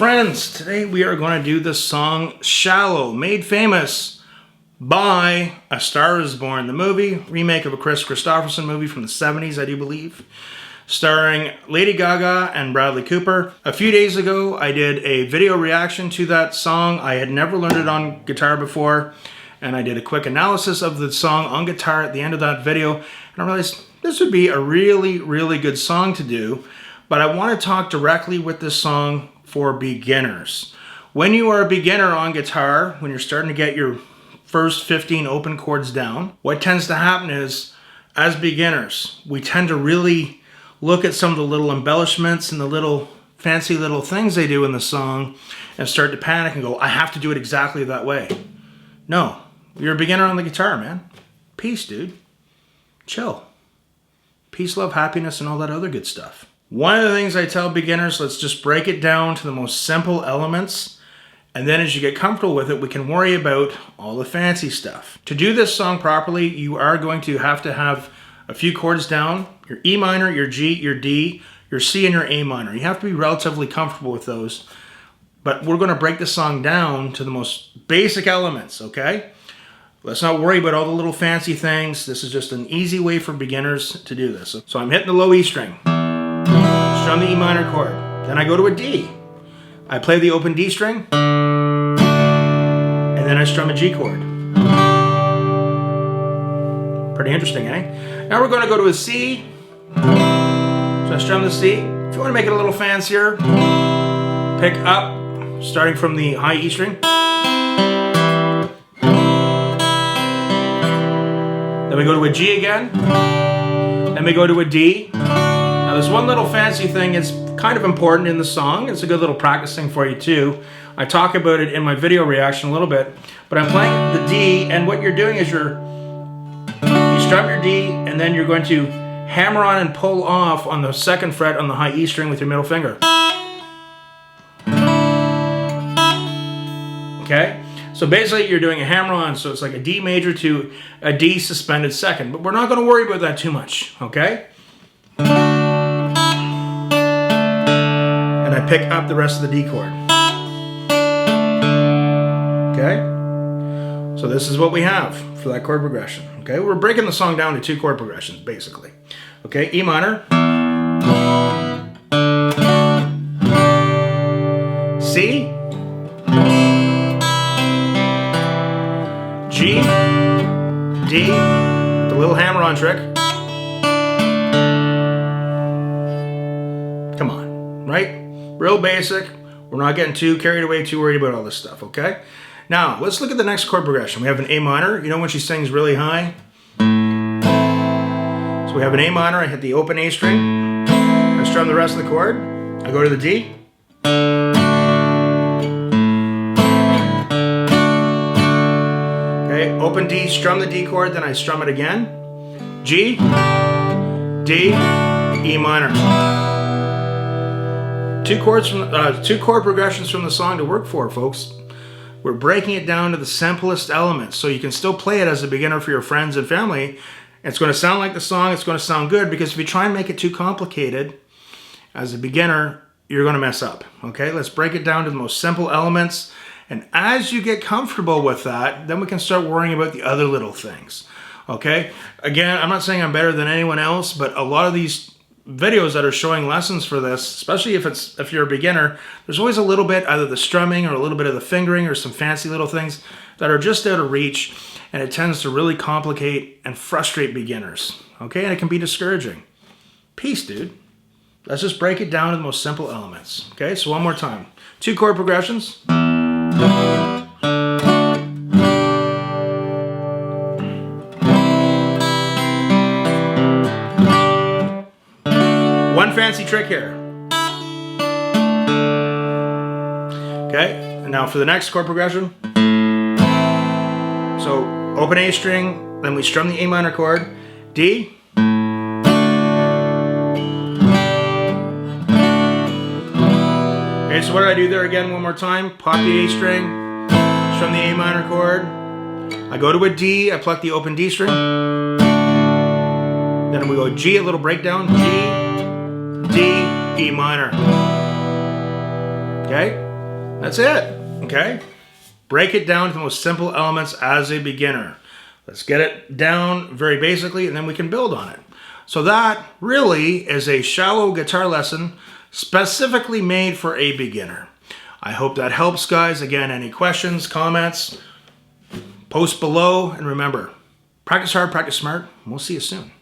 friends, today we are going to do the song Shallow, made famous by A Star Is Born, the movie, remake of a Chris Christopherson movie from the 70s, I do believe, starring Lady Gaga and Bradley Cooper. A few days ago, I did a video reaction to that song. I had never learned it on guitar before, and I did a quick analysis of the song on guitar at the end of that video, and I realized this would be a really good song to do, but I want to talk directly with this song for beginners. When you are a beginner on guitar, when you're starting to get your first 15 open chords down, what tends to happen is, as beginners, we tend to really look at some of the little embellishments and the little fancy little things they do in the song and start to panic and go, I have to do it exactly that way. No, you're a beginner on the guitar, man. Peace, dude. Chill. Peace, love, happiness, and all that other good stuff. One of the things I tell beginners, let's just break it down to the most simple elements, and then as you get comfortable with it, we can worry about all the fancy stuff. To do this song properly, you are going to have a few chords down, your E minor, your G, your D, your C, and your A minor. You have to be relatively comfortable with those, but we're going to break the song down to the most basic elements, okay? Let's not worry about all the little fancy things. This is just an easy way for beginners to do this. So I'm hitting the low E string. Strum the E minor chord. Then I go to a D. I play the open D string, and then I strum a G chord. Pretty interesting, eh? Now we're going to go to a C. So I strum the C. If you want to make it a little fancier, pick up, starting from the high E string. Then we go to a G again. Then we go to a D. Now there's one little fancy thing, it's kind of important in the song. It's a good little practicing for you too. I talk about it in my video reaction a little bit, but I'm playing the D, and what you're doing is you strum your D, and then you're going to hammer on and pull off on the second fret on the high E string with your middle finger. Okay? So basically you're doing a hammer on, so it's like a D major to a D suspended second, but we're not going to worry about that too much, okay? And I pick up the rest of the D chord. Okay? So this is what we have for that chord progression. Okay? We're breaking the song down to two chord progressions, basically. Okay? E minor. C. G. D. The little hammer-on trick. Come on, right? Real basic. We're not getting too carried away, too worried about all this stuff, okay? Now, let's look at the next chord progression. We have an A minor. You know when she sings really high? So we have an A minor. I hit the open A string. I strum the rest of the chord. I go to the D. Okay, open D, strum the D chord, then I strum it again. G, D, E minor. Two chord progressions from the song to work for, folks. We're breaking it down to the simplest elements, so you can still play it as a beginner for your friends and family. It's going to sound like the song, it's going to sound good, because if you try and make it too complicated, as a beginner, you're going to mess up. Okay, let's break it down to the most simple elements, and as you get comfortable with that, then we can start worrying about the other little things. Okay, again, I'm not saying I'm better than anyone else, but a lot of these videos that are showing lessons for this, especially if you're a beginner, there's always a little bit, either the strumming or a little bit of the fingering or some fancy little things that are just out of reach, and it tends to really complicate and frustrate beginners. Okay, and it can be discouraging. Peace, dude. Let's just break it down to the most simple elements. Okay, so one more time. Two chord progressions. One fancy trick here. Okay, and now for the next chord progression. So open A string, then we strum the A minor chord, D. Okay, so what did I do there again one more time? Pop the A string, strum the A minor chord. I go to a D, I pluck the open D string. Then we go G, a little breakdown, G, D, E minor. Okay? That's it, okay? Break it down to the most simple elements as a beginner. Let's get it down very basically, and then we can build on it. So that really is a shallow guitar lesson specifically made for a beginner. I hope that helps, guys. Again, any questions, comments, post below. And remember, practice hard, practice smart. We'll see you soon.